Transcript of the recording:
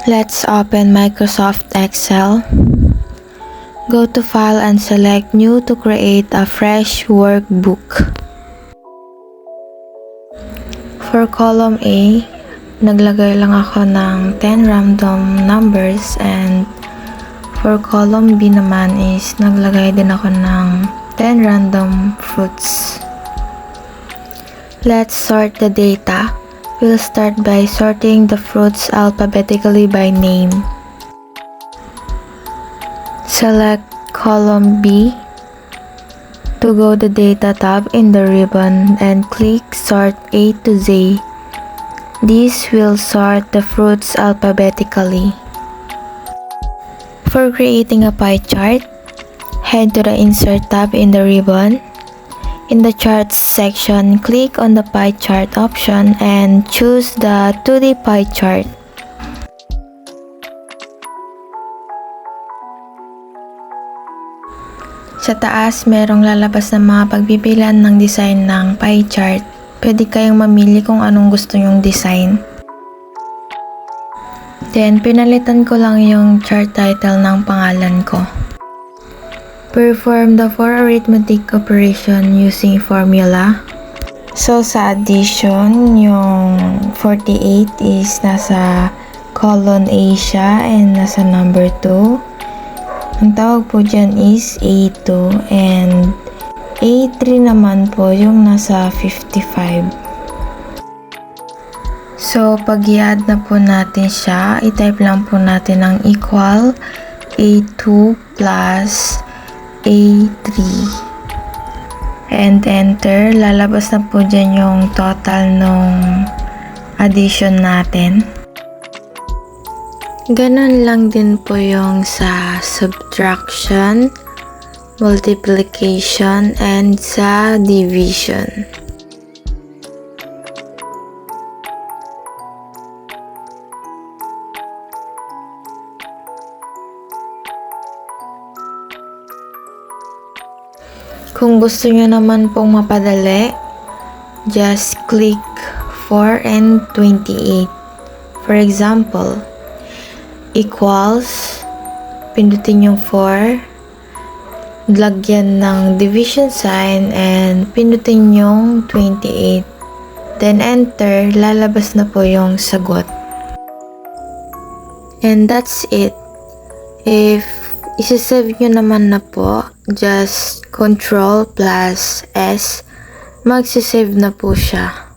Let's open Microsoft Excel. Go to File and select New to create a fresh workbook. For column A, naglagay lang ako ng 10 random numbers, and for column B naman is naglagay din ako ng 10 random fruits. Let's sort the data. We'll start by sorting the fruits alphabetically by name. Select column B. To go to the Data tab in the ribbon and click Sort A to Z. This will sort the fruits alphabetically. For creating a pie chart, head to the Insert tab in the ribbon. In the Charts section, click on the Pie Chart option and choose the 2D pie chart. Sa taas, merong lalabas na mga pagbibilan ng design ng pie chart. Pwede kayong mamili kung anong gusto nyong design. Then, pinalitan ko lang yung chart title ng pangalan ko. Perform the 4 arithmetic operation using formula. So, sa addition, yung 48 is nasa column A siya and nasa number 2. Ang tawag po dyan is A2 and A3 naman po yung nasa 55. So, pag i-add na po natin siya, i-type lang po natin ang equal A2 plus A3 and enter. Lalabas na po dyan yung total nung addition natin. Ganon lang din po yung sa subtraction, multiplication, and sa division. Kung gusto nyo naman pong mapadali, just click 4 and 28. For example, equals, pindutin yung 4, lagyan ng division sign, and pindutin yung 28. Then enter, lalabas na po yung sagot. And that's it. If isasave nyo naman na po, just Ctrl plus S, magsisave na po siya.